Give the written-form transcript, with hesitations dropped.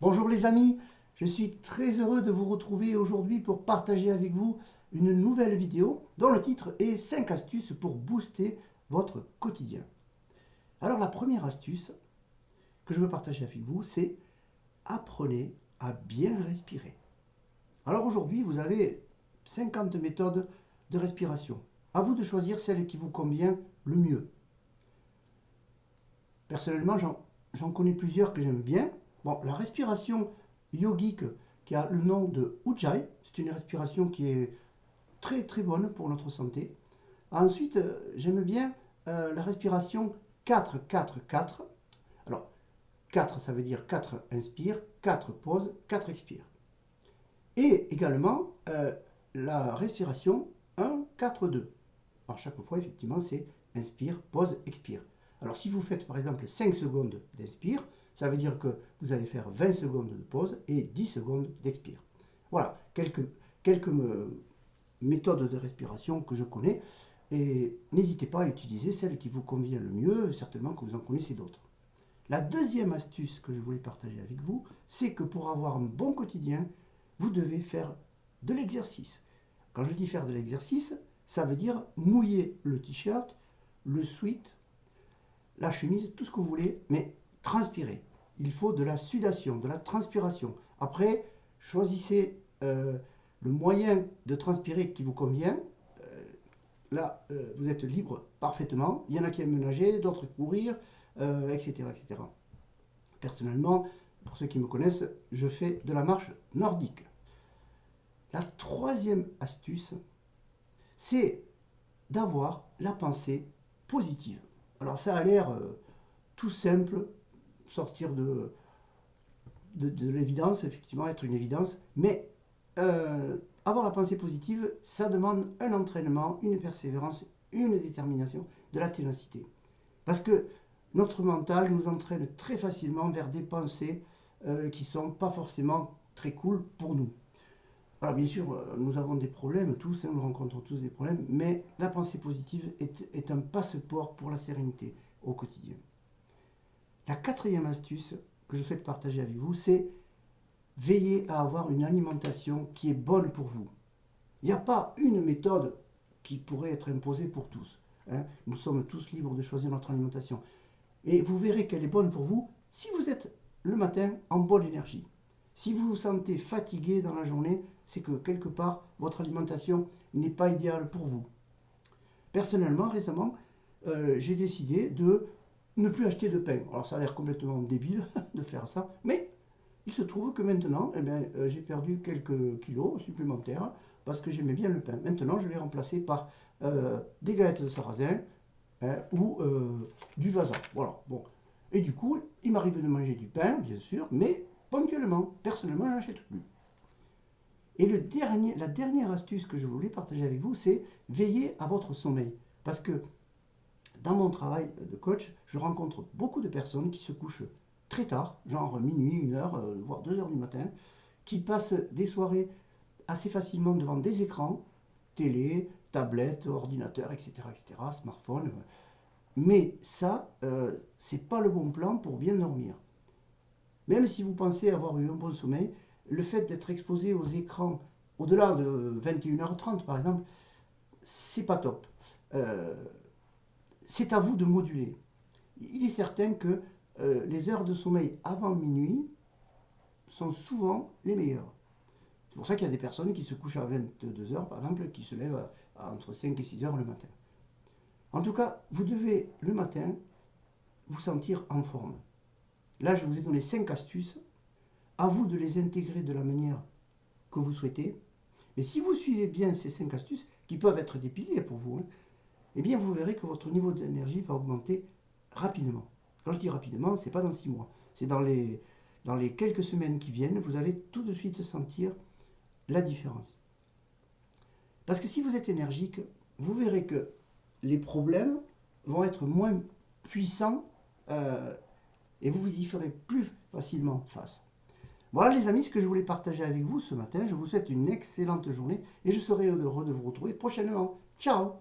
Bonjour les amis, je suis très heureux de vous retrouver aujourd'hui pour partager avec vous une nouvelle vidéo dont le titre est 5 astuces pour booster votre quotidien. Alors la première astuce que je veux partager avec vous, c'est apprenez à bien respirer. Alors aujourd'hui, vous avez 50 méthodes de respiration. À vous de choisir celle qui vous convient le mieux. Personnellement, j'en connais plusieurs que j'aime bien. Bon, la respiration yogique qui a le nom de Ujjayi, c'est une respiration qui est très très bonne pour notre santé. Ensuite, j'aime bien la respiration 4-4-4. Alors, 4, ça veut dire 4 inspire, 4 pause, 4 expire. Et également la respiration 1-4-2. Alors, chaque fois, effectivement, c'est inspire, pause, expire. Alors, si vous faites par exemple 5 secondes d'inspire, ça veut dire que vous allez faire 20 secondes de pause et 10 secondes d'expire. Voilà, quelques méthodes de respiration que je connais. Et n'hésitez pas à utiliser celle qui vous convient le mieux, certainement que vous en connaissez d'autres. La deuxième astuce que je voulais partager avec vous, c'est que pour avoir un bon quotidien, vous devez faire de l'exercice. Quand je dis faire de l'exercice, ça veut dire mouiller le t-shirt, le sweat, la chemise, tout ce que vous voulez, mais transpirer. Il faut de la sudation, de la transpiration. Après, choisissez le moyen de transpirer qui vous convient. Là, vous êtes libre parfaitement. Il y en a qui aiment nager, d'autres courir, etc., etc. Personnellement, pour ceux qui me connaissent, je fais de la marche nordique. La troisième astuce, c'est d'avoir la pensée positive. Alors ça a l'air tout simple, sortir de l'évidence, effectivement, être une évidence, mais avoir la pensée positive, ça demande un entraînement, une persévérance, une détermination, de la ténacité. Parce que notre mental nous entraîne très facilement vers des pensées qui ne sont pas forcément très cool pour nous. Alors bien sûr, nous avons des problèmes tous, nous rencontrons tous des problèmes, mais la pensée positive est un passeport pour la sérénité au quotidien. La quatrième astuce que je souhaite partager avec vous, c'est veiller à avoir une alimentation qui est bonne pour vous. Il n'y a pas une méthode qui pourrait être imposée pour tous, hein. Nous sommes tous libres de choisir notre alimentation. Et vous verrez qu'elle est bonne pour vous si vous êtes le matin en bonne énergie. Si vous vous sentez fatigué dans la journée, c'est que quelque part, votre alimentation n'est pas idéale pour vous. Personnellement, récemment, j'ai décidé de ne plus acheter de pain. Alors ça a l'air complètement débile de faire ça, mais il se trouve que maintenant, eh bien, j'ai perdu quelques kilos supplémentaires parce que j'aimais bien le pain. Maintenant, je l'ai remplacé par des galettes de sarrasin, hein, ou du vasa. Voilà. Bon. Et du coup, il m'arrive de manger du pain, bien sûr, mais ponctuellement. Personnellement, je n'achète plus. Et la dernière astuce que je voulais partager avec vous, c'est veiller à votre sommeil. Parce que dans mon travail de coach, je rencontre beaucoup de personnes qui se couchent très tard, genre minuit, 1 heure, voire 2 heures du matin, qui passent des soirées assez facilement devant des écrans, télé, tablette, ordinateur, etc., etc., smartphone. Mais ça, c'est pas le bon plan pour bien dormir. Même si vous pensez avoir eu un bon sommeil, le fait d'être exposé aux écrans au-delà de 21h30 par exemple, c'est pas top. Euh, c'est à vous de moduler. Il est certain que les heures de sommeil avant minuit sont souvent les meilleures. C'est pour ça qu'il y a des personnes qui se couchent à 22 heures, par exemple, qui se lèvent entre 5 et 6 heures le matin. En tout cas, vous devez le matin vous sentir en forme. Là, je vous ai donné 5 astuces. À vous de les intégrer de la manière que vous souhaitez. Mais si vous suivez bien ces 5 astuces, qui peuvent être des piliers pour vous, hein, eh bien vous verrez que votre niveau d'énergie va augmenter rapidement. Quand je dis rapidement, ce n'est pas dans 6 mois. C'est dans les quelques semaines qui viennent, vous allez tout de suite sentir la différence. Parce que si vous êtes énergique, vous verrez que les problèmes vont être moins puissants et vous y ferez plus facilement face. Voilà les amis, ce que je voulais partager avec vous ce matin. Je vous souhaite une excellente journée et je serai heureux de vous retrouver prochainement. Ciao!